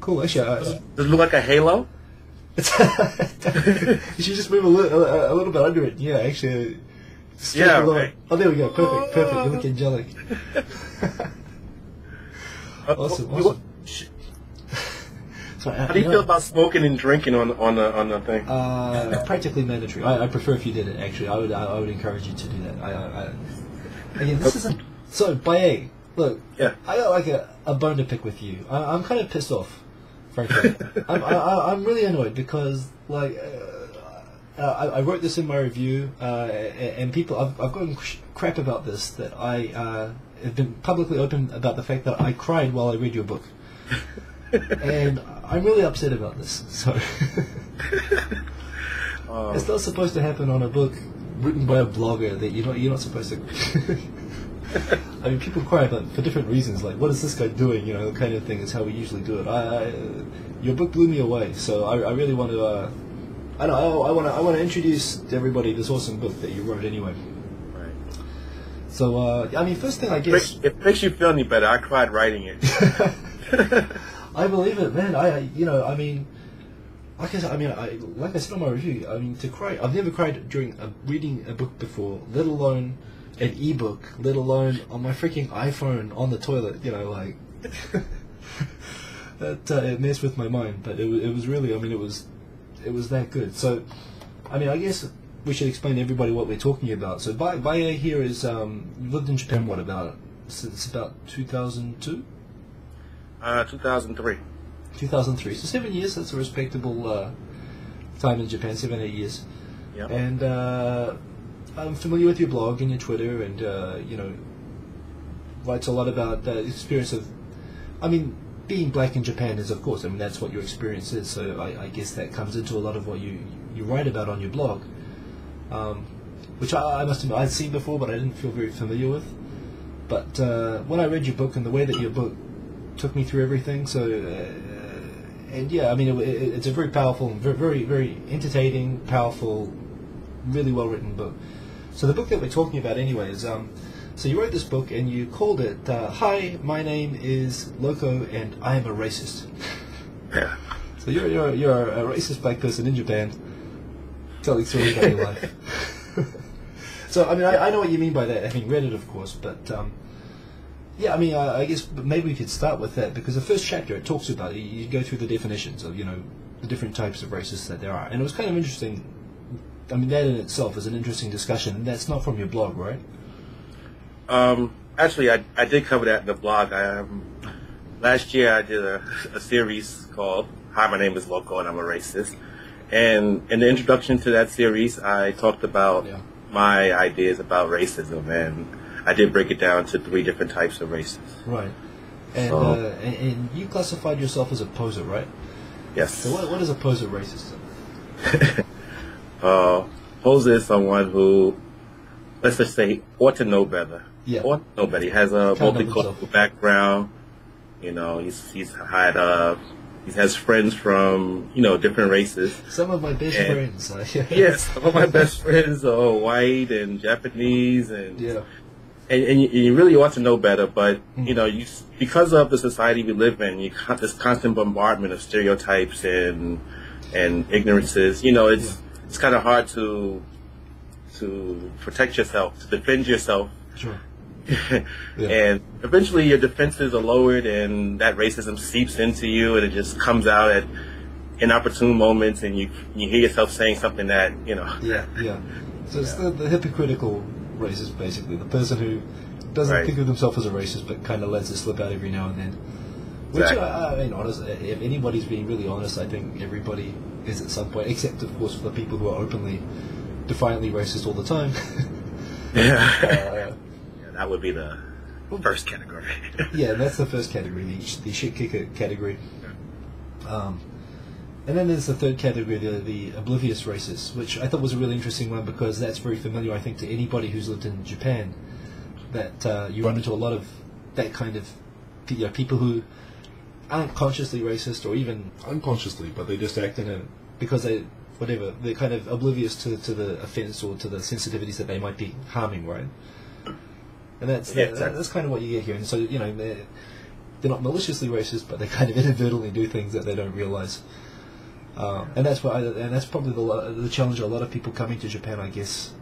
Cool. Actually, Does it look like a halo? it's you should just move a little bit under it. Yeah, actually. Yeah. Okay. Oh, there we go. Perfect. Perfect. You look angelic. Awesome. So, How do you feel about smoking and drinking on the thing? Practically mandatory. I prefer if you did it. Actually, I would encourage you to do that. Again, this isn't so. Baye, look, Yeah. I got like a bone to pick with you. I'm kind of pissed off, frankly. I'm really annoyed because like I wrote this in my review, and people I've gotten crap about this that I have been publicly open about the fact that I cried while I read your book. And I'm really upset about this. So it's not supposed to happen on a book written by a blogger that you're not supposed to. I mean, people cry, but for different reasons. Like, what is this guy doing? You know, the kind of thing is how we usually do it. Your book blew me away, so I really want to. I want to introduce to everybody this awesome book that you wrote anyway. Right. So I mean, first thing I guess. If it makes you feel any better, I cried writing it. I believe it, man. I mean, like I said on my review, I mean, to cry, I've never cried during reading a book before, let alone an ebook, let alone on my freaking iPhone on the toilet. You know, like that it messed with my mind. But it was really, I mean, it was that good. So, I mean, I guess we should explain to everybody what we're talking about. So, Baye here is lived in Japan. What about since about 2002? 2003. 2003. So 7 years. That's a respectable time in Japan. 7-8 years. Yeah. And I'm familiar with your blog and your Twitter, and writes a lot about the experience of. I mean, being black in Japan is, of course. I mean, that's what your experience is. So I guess that comes into a lot of what you write about on your blog, which I must admit I'd seen before, but I didn't feel very familiar with. But when I read your book and the way that your book took me through everything. So, and yeah, I mean, it's a very powerful, very, very entertaining, powerful, really well written book. So the book that we're talking about, anyway, is so you wrote this book and you called it "Hi, my name is Loco and I am a racist." Yeah. So you're a racist black person in Japan, telling stories about your life. So I mean, I know what you mean by that, having read it, of course, but. Yeah, I mean, I guess maybe we could start with that, because the first chapter, it talks about, you go through the definitions of, the different types of racists that there are. And it was kind of interesting. I mean, that in itself is an interesting discussion, and that's not from your blog, right? Actually, I did cover that in the blog. Last year I did a series called "Hi, my name is Loco and I'm a Racist." And in the introduction to that series, I talked about my ideas about racism, and I did break it down to 3 different types of races. Right. And and you classified yourself as a poser, right? Yes. So what is a poser racist? Poser is someone who, let's just say, ought to know better. Yeah. Ought to know better. He has a multicultural background. He has friends from, different races. Some of my best friends. Yes, some of my best friends are white and Japanese and... Yeah. And you really ought to know better, but because of the society we live in, this constant bombardment of stereotypes and ignorances. It's kind of hard to protect yourself, to defend yourself. Sure. Yeah. And eventually your defenses are lowered, and that racism seeps into you, and it just comes out at inopportune moments, and you hear yourself saying something that Yeah. So it's the hypocritical racist, basically, the person who doesn't think of themselves as a racist but kind of lets it slip out every now and then. Which, exactly. I mean, honestly, if anybody's being really honest, I think everybody is at some point, except of course for the people who are openly, defiantly racist all the time. Yeah, that would be the first category. Yeah, that's the first category, the shit kicker category. And then there's the third category, the oblivious racists, which I thought was a really interesting one, because that's very familiar, I think, to anybody who's lived in Japan. That you run into a lot of that kind of people who aren't consciously racist, or even unconsciously, but they just act in a because they're kind of oblivious to the offence or to the sensitivities that they might be harming, right? And that's kind of what you get here. And so they're not maliciously racist, but they kind of inadvertently do things that they don't realize. And that's probably the challenge of a lot of people coming to Japan, I guess.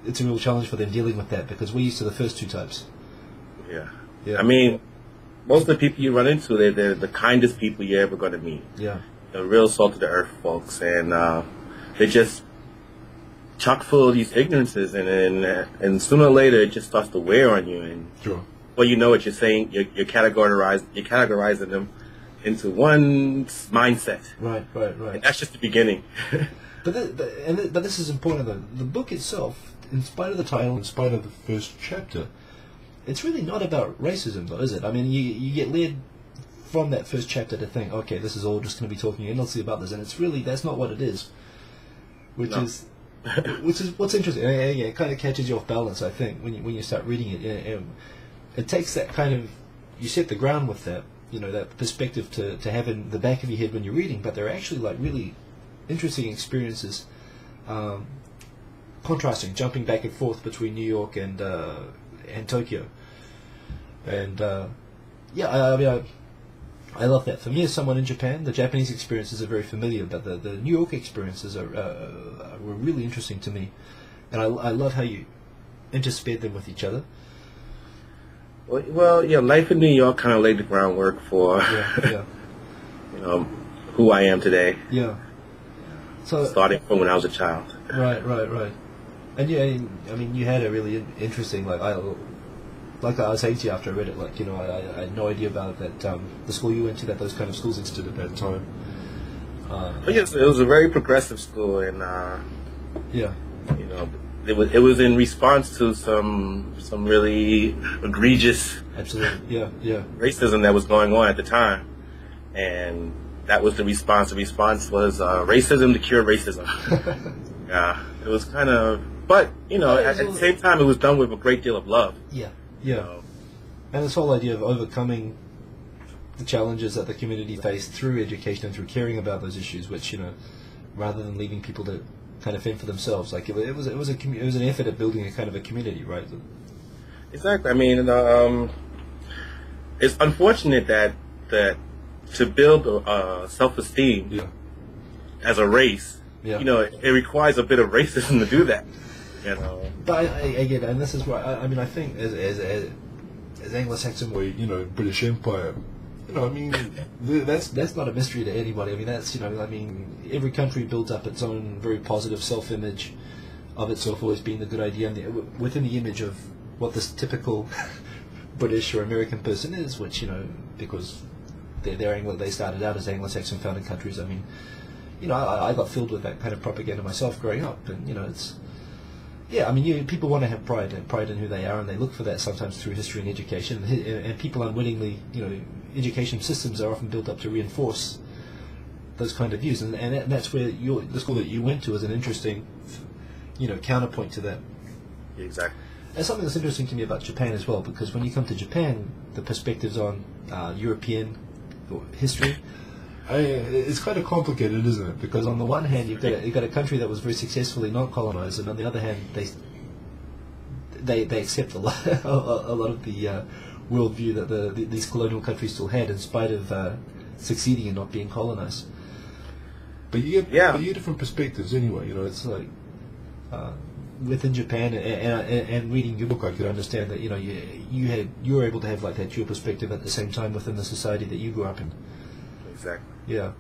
It's a real challenge for them dealing with that, because we're used to the first two types. Yeah. Yeah. I mean, most of the people you run into, they're the kindest people you're ever going to meet. Yeah. The real salt of the earth folks, and they just chock full of these ignorances, and sooner or later it just starts to wear on you, and Sure. well, you know what you're saying. You're categorizing them into one mindset. Right. And that's just the beginning. But this is important though. The book itself, in spite of the title, in spite of the first chapter, it's really not about racism, though, is it? I mean, you get led from that first chapter to think, okay, this is all just going to be talking endlessly about this, and it's really, that's not what it is. Which is what's interesting. It kind of catches you off balance, I think, when you start reading it. It takes that kind of, you set the ground with that, that perspective to have in the back of your head when you're reading, but they're actually like really interesting experiences, contrasting, jumping back and forth between New York and Tokyo. And I love that. For me, as someone in Japan, the Japanese experiences are very familiar, but the New York experiences were really interesting to me, and I love how you intersped them with each other. Well, yeah, life in New York kind of laid the groundwork for who I am today. Yeah. So starting from when I was a child. Right. And yeah, I mean, you had a really interesting, like I was saying to you after I read it, I had no idea about that the school you went to, that those kind of schools existed at that time. But yes, it was a very progressive school, and it was in response to some really egregious racism that was going on at the time, and that was the response. The response was racism to cure racism. Yeah, it was kind of, but at the same time, it was done with a great deal of love. Yeah. And this whole idea of overcoming the challenges that the community faced through education and through caring about those issues, which rather than leaving people to kind of fend for themselves, like it was an effort at building a kind of a community, right? Exactly. I mean, it's unfortunate that to build self-esteem as a race, it requires a bit of racism to do that. But I get it, and this is why I think as Anglo-Saxon, British Empire, that's not a mystery to anybody. I mean, that's every country builds up its own very positive self-image of itself always being the good idea, and within the image of what this typical British or American person is, which because they started out as Anglo-Saxon founding countries. I mean, I got filled with that kind of propaganda myself growing up, and it's. Yeah, I mean, people want to have pride in who they are, and they look for that sometimes through history and education. And people unwittingly, education systems are often built up to reinforce those kind of views, and that's where the school that you went to is an interesting, counterpoint to that. Exactly. And something that's interesting to me about Japan as well, because when you come to Japan, the perspectives on European history. It's kind of complicated, isn't it? Because on the one hand, you've got a country that was very successfully not colonized, and on the other hand, they accept a lot of the worldview that these colonial countries still had, in spite of succeeding and not being colonized. But you get different perspectives anyway. It's like within Japan, and reading your book, I could understand that you were able to have like that dual perspective at the same time within the society that you grew up in. Exactly. Yeah.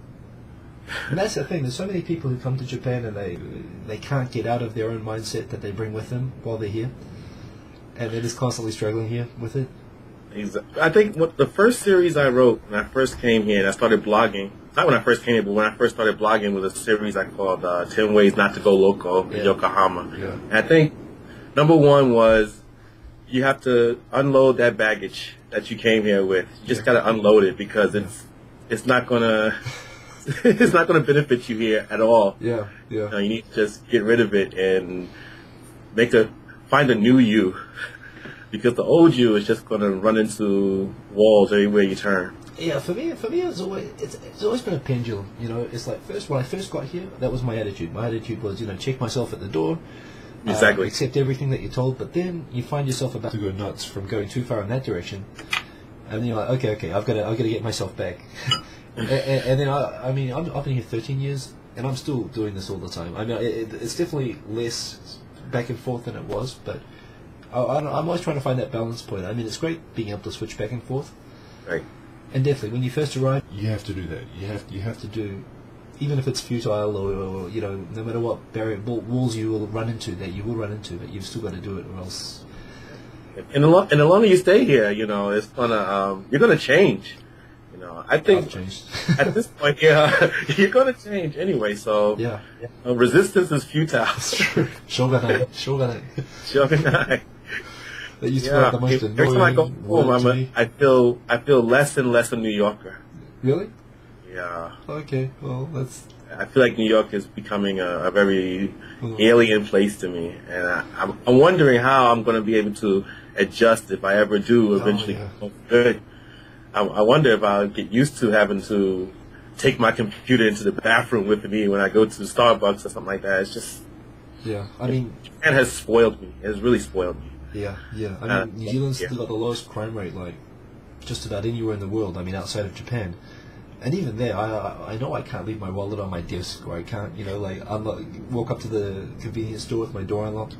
And that's the thing. There's so many people who come to Japan and they can't get out of their own mindset that they bring with them while they're here, and they're just constantly struggling here with it. Exactly. I think the first series I wrote when I first came here and I started blogging, not when I first came here, but when I first started blogging, was a series I called 10 Ways Not to Go Loco in Yokohama. Yeah. And I think number one was you have to unload that baggage that you came here with. You just got to unload it, because it's not gonna benefit you here at all. Yeah. You need to just get rid of it and find a new you, because the old you is just gonna run into walls everywhere you turn. Yeah, for me, it's always been a pendulum. It's like when I first got here, that was my attitude. My attitude was, check myself at the door. Exactly. Accept everything that you're told, but then you find yourself about to go nuts from going too far in that direction. and then you're like, okay, I've got to get myself back. and then I've been here 13 years, and I'm still doing this all the time. I mean, it's definitely less back and forth than it was, but I'm always trying to find that balance point. I mean, it's great being able to switch back and forth. Right. And definitely, when you first arrive, you have to do that. You have to do, even if it's futile or you know, no matter what walls you will run into, that you will run into, but you've still got to do it, or else. And the longer you stay here, you know, it's gonna you're gonna change. You know, I think at this point, yeah, you're gonna change anyway. So yeah. Resistance is futile. Shogunai. Shogunai. That used to be the most every time I go home, I feel less and less a New Yorker. Really? Yeah. Okay. Well, that's. I feel like New York is becoming a very alien place to me, and I'm wondering how I'm going to be able to adjust if I ever do eventually. Good. I wonder if I'll get used to having to take my computer into the bathroom with me when I go to Starbucks or something like that. It's just. Yeah. I mean. Japan has spoiled me. It has really spoiled me. Yeah. I mean, New Zealand's still got the lowest crime rate, like just about anywhere in the world. I mean, outside of Japan. And even there, I know I can't leave my wallet on my desk, or I can't, you know, like walk up to the convenience store with my door unlocked.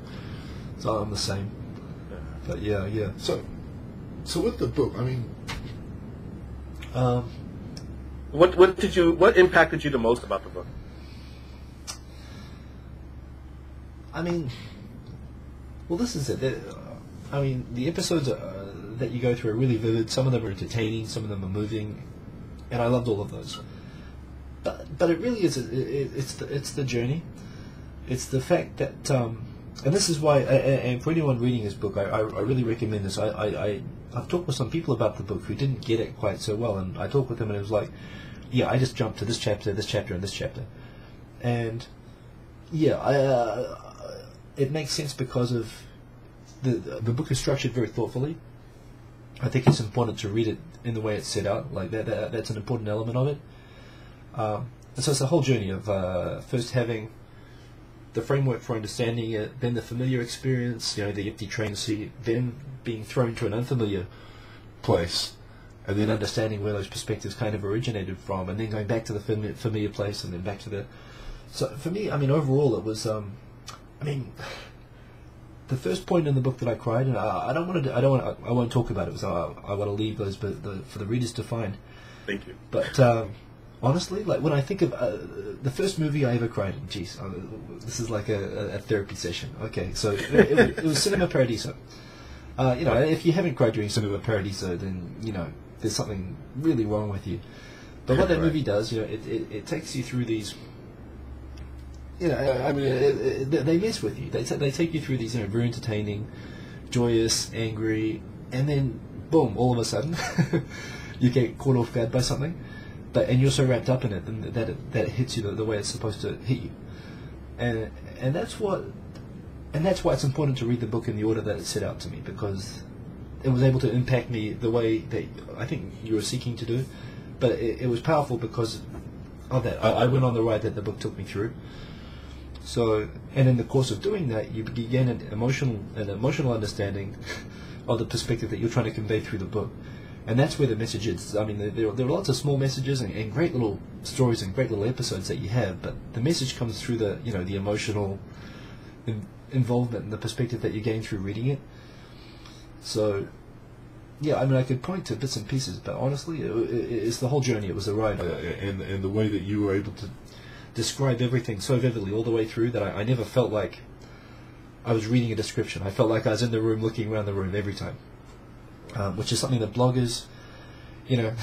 So I'm the same. But yeah. So with the book, I mean, what impacted you the most about the book? I mean, well, this is it. I mean, the episodes that you go through are really vivid. Some of them are entertaining. Some of them are moving. And I loved all of those, but it really is. It's the journey. It's the fact that, and this is why. And for anyone reading this book, I really recommend this. I've talked with some people about the book who didn't get it quite so well, and I talked with them, and it was like, yeah, I just jumped to this chapter, and this chapter, and yeah, it makes sense because of the book is structured very thoughtfully. I think it's important to read it in the way it's set out. Like that's an important element of it. And so it's the whole journey of first having the framework for understanding it, then the familiar experience, you know, the empty train seat, then being thrown to an unfamiliar place, and then understanding where those perspectives kind of originated from, and then going back to the familiar place, and then back to the. So for me, I mean, overall, it was. The first point in the book that I cried, and I won't talk about it because I want to leave those, for the readers to find. Thank you. But honestly, like when I think of the first movie I ever cried in, geez, this is like a therapy session. Okay, so it was Cinema Paradiso. You know, if you haven't cried during Cinema Paradiso, then you know there's something really wrong with you. But what that movie does, you know, it takes you through these. You know, I mean, they mess with you. They take you through these, you know, very entertaining, joyous, angry, and then boom, all of a sudden, you get caught off guard by something, and you're so wrapped up in it that it hits you the way it's supposed to hit you, and that's why it's important to read the book in the order that it's set out to me, because it was able to impact me the way that I think you were seeking to do, but it was powerful because of that. I went on the ride that the book took me through. So, and in the course of doing that, you began an emotional understanding of the perspective that you're trying to convey through the book, and that's where the message is. I mean, there are lots of small messages and great little stories and great little episodes that you have, but the message comes through the emotional involvement and the perspective that you gain through reading it. So, yeah, I mean, I could point to bits and pieces, but honestly, it's the whole journey. It was a ride, and the way that you were able to describe everything so vividly all the way through that I never felt like I was reading a description. I felt like I was in the room looking around the room every time, which is something that bloggers, you know, a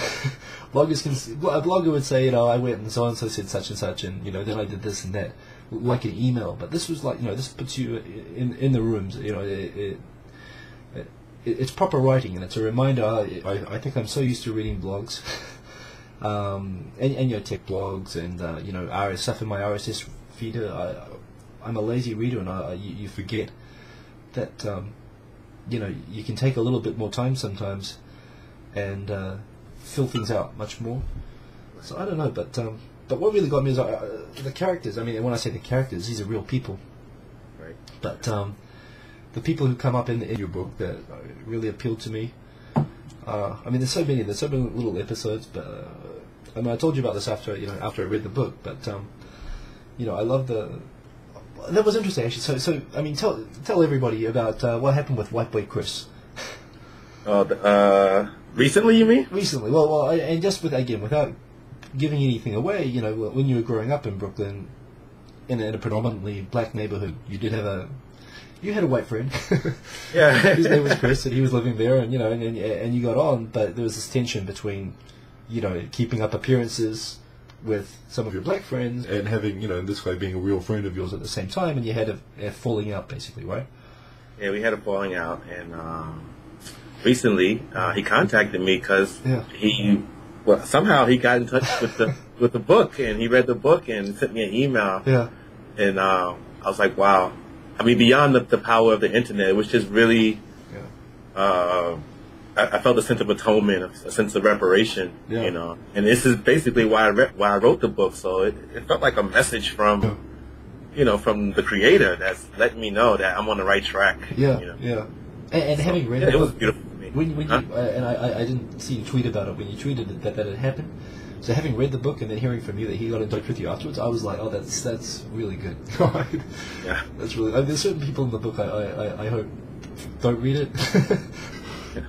blogger would say, you know, I went and so said such and such, and you know, then I did this and that, like an email. But this was like, you know, this puts you in the rooms. You know, it's proper writing, and it's a reminder. I think I'm so used to reading blogs. And your tech blogs and you know, stuff in my RSS feeder. I'm a lazy reader, and you forget that you know, you can take a little bit more time sometimes and fill things out much more. So I don't know, but what really got me is the characters. I mean, when I say the characters, these are real people. Right. But the people who come up in your book that really appealed to me. I mean, there's so many little episodes, but I mean, I told you about this after I read the book, but I love that was interesting actually. So I mean, tell everybody about what happened with White Boy Chris. Recently, you mean? Recently, and just without giving anything away, when you were growing up in Brooklyn, in a predominantly black neighborhood, you had a white friend. Yeah. His name was Chris, and he was living there, and you got on, but there was this tension between, keeping up appearances with some of your black friends and having, in this way, being a real friend of yours at the same time, and you had a falling out, basically, right? Yeah, we had a falling out, and recently he contacted me because somehow he got in touch with the book, and he read the book and sent me an email. Yeah. And I was like, wow. I mean, beyond the power of the internet, it was just really, I felt a sense of atonement, a sense of reparation, And this is basically why I wrote the book. So it felt like a message from, from the creator that's letting me know that I'm on the right track. Yeah. And having read it was beautiful for me. When you, and I didn't see you tweet about it when you tweeted that it happened. So having read the book and then hearing from you that he got in touch with you afterwards, I was like, oh, that's really good. Yeah, that's really. There's certain people in the book I hope don't read it,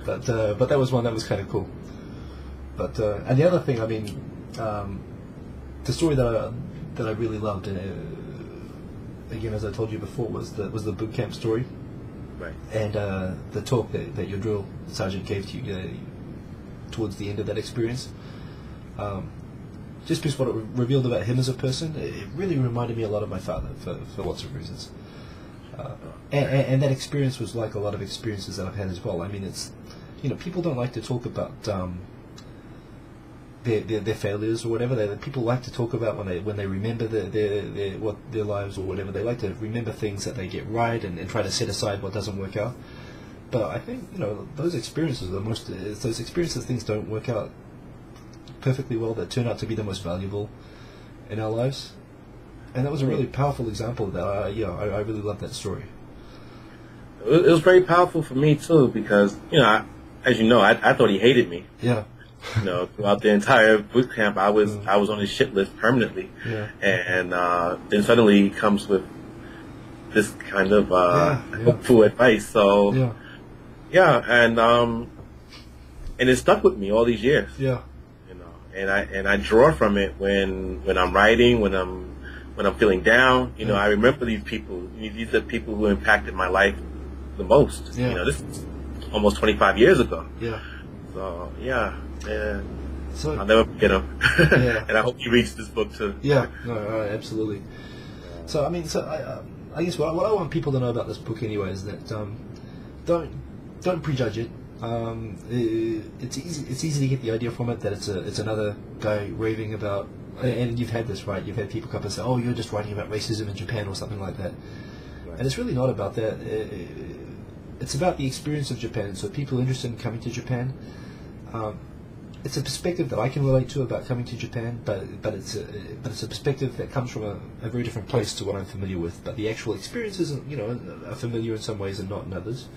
but that was one that was kind of cool. But and the other thing, I mean, the story that I really loved, and again, as I told you before, was the boot camp story. Right. And the talk that your drill sergeant gave to you towards the end of that experience. Just because what it revealed about him as a person, it really reminded me a lot of my father for lots of reasons. And that experience was like a lot of experiences that I've had as well. I mean, it's, people don't like to talk about their failures or whatever. People like to talk about when they remember their lives or whatever. They like to remember things that they get right and try to set aside what doesn't work out. But I think those experiences are those experiences, things don't work out perfectly well, that turn out to be the most valuable in our lives. And that was a really powerful example of that. I really love that story. It was very powerful for me too, because as you know, I thought he hated me. Yeah. Throughout the entire boot camp, I was on his shit list permanently. Yeah. And then suddenly he comes with this kind of hopeful advice. So and it stuck with me all these years. Yeah. And I draw from it when I'm writing, when I'm feeling down. I remember these people. These are people who impacted my life the most. Yeah. This is almost 25 years ago. Yeah. So and so I'll never forget him. Yeah. And I hope he reads this book too. Yeah. No, absolutely. So I mean, I guess what I want people to know about this book anyway is that don't prejudge it. It's easy to get the idea from it that it's another guy raving about, and you've had this, right? You've had people come up and say, "Oh, you're just writing about racism in Japan" or something like that. Right. And it's really not about that. It's about the experience of Japan. So people interested in coming to Japan, it's a perspective that I can relate to about coming to Japan, but it's a perspective that comes from a very different place to what I'm familiar with. But the actual experiences, are familiar in some ways and not in others.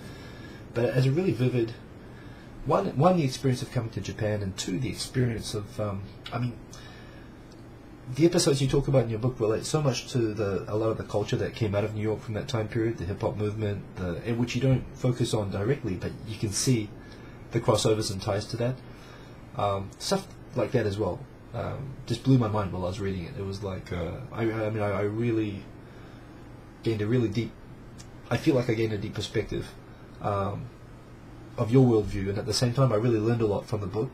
But as a really vivid. One, the experience of coming to Japan, and two, the experience of, the episodes you talk about in your book relate so much to a lot of the culture that came out of New York from that time period, the hip-hop movement, in which you don't focus on directly, but you can see the crossovers and ties to that. Stuff like that as well. Just blew my mind while I was reading it. It was like, I really gained a really deep, I feel like I gained a deep perspective of your worldview, and at the same time I really learned a lot from the book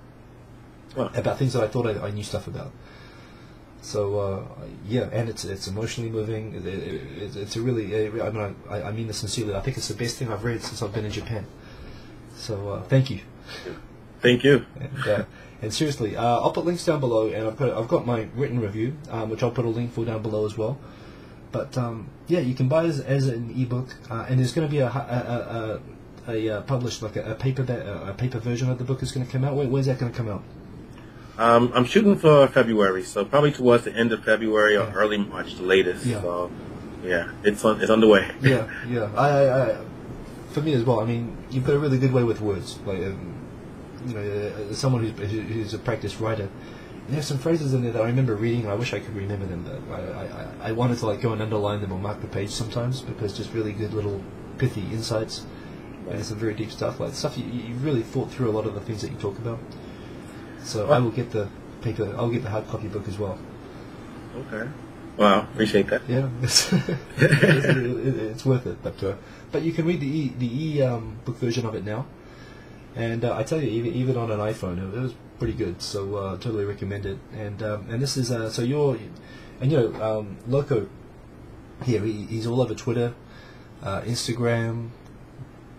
about things that I thought I knew stuff about. So and it's emotionally moving. It's a really, I mean this sincerely. I think it's the best thing I've read since I've been in Japan. So thank you. Thank you. And seriously, I'll put links down below, and I've got my written review, which I'll put a link for down below as well. But you can buy it as an ebook, and there's going to be a published, like a paper version of the book is going to come out. Where's that going to come out? I'm shooting for February, so probably towards the end of February or early March, the latest. Yeah. So it's underway. Yeah. I for me as well. I mean, you've got a really good way with words. Like someone who's a practiced writer. There's some phrases in there that I remember reading, and I wish I could remember them, but I wanted to go and underline them or mark the page sometimes, because just really good little pithy insights, and some very deep stuff, like stuff you really thought through a lot of the things that you talk about. So I will get the I'll get the hard copy book as well. Okay. Well, appreciate that. Yeah, it's worth it, but you can read the book version of it now, and I tell you, even on an iPhone, it was pretty good. So totally recommend it. And this is so Loco here. He's all over Twitter, Instagram.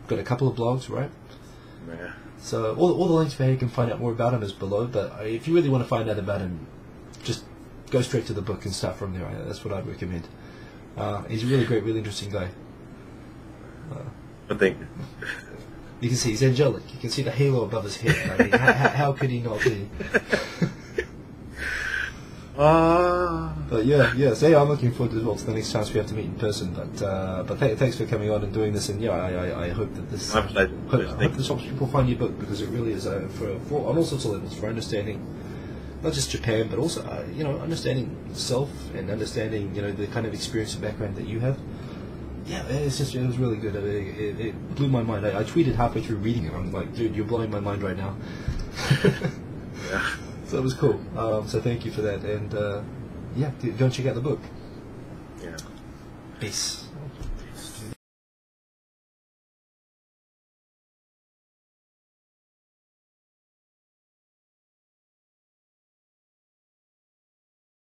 Got a couple of blogs, right? Yeah. So all the links for how you can find out more about him is below. But if you really want to find out about him, just go straight to the book and start from there. That's what I'd recommend. He's a really great, really interesting guy. I think. You can see he's angelic. You can see the halo above his head. I mean, how could he not be? But yeah. So I'm looking forward to the next chance we have to meet in person. But thanks for coming on and doing this. And I hope that this My pleasure. hope this helps people find your book, because it really is for on all sorts of levels, for understanding not just Japan, but also understanding self and understanding the kind of experience and background that you have. Yeah, it was really good. It blew my mind. I tweeted halfway through reading it. I'm like, dude, you're blowing my mind right now. Yeah. So it was cool. So thank you for that. And go and check out the book. Yeah. Peace.